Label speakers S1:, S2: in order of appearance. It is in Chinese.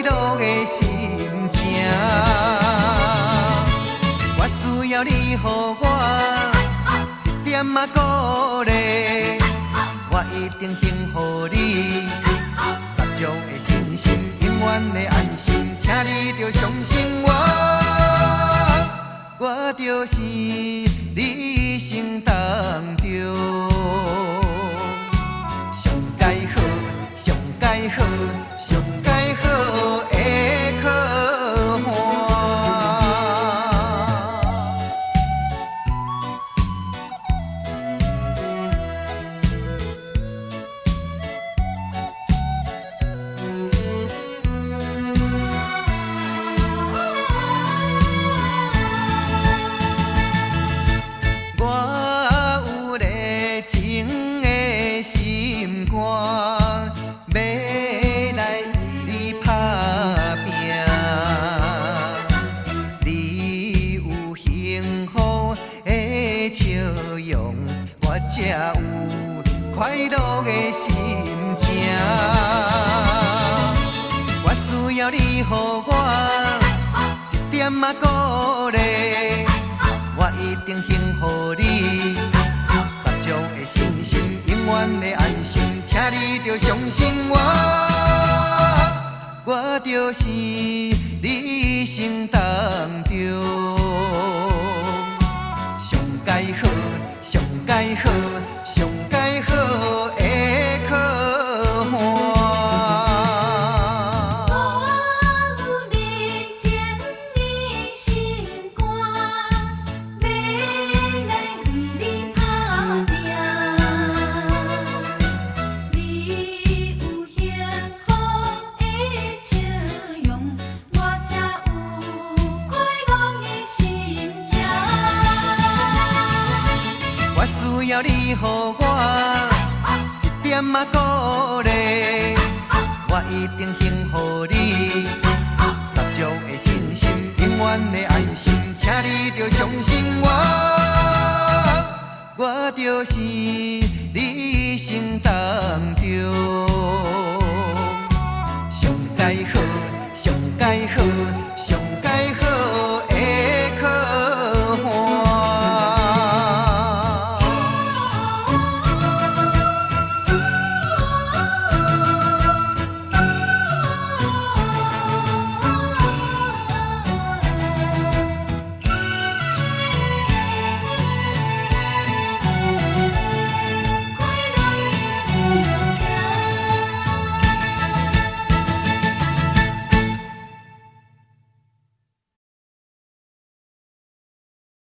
S1: 乐的心情。我需要你，予我一点仔鼓励，我一定幸福你，十足的信心，永远的安心，请你着相信我，我就是你心当中上介好、上介好、上介好的可欢。才有快乐的心情。我需要你，予我一点仔鼓励，我一定幸福你，十足的信心，永远的安心，请你着相信我，我就是你心当中上介好、上介好、上介好的可欢。
S2: 我有热情的心肝，要来为你打拼。你有幸福的笑容，我才有快乐的心情。
S1: 我需要你，予我一点仔鼓励，我一定幸福你，十足的信心，永远的安心，请你着相信我，我就是你心当中上介好。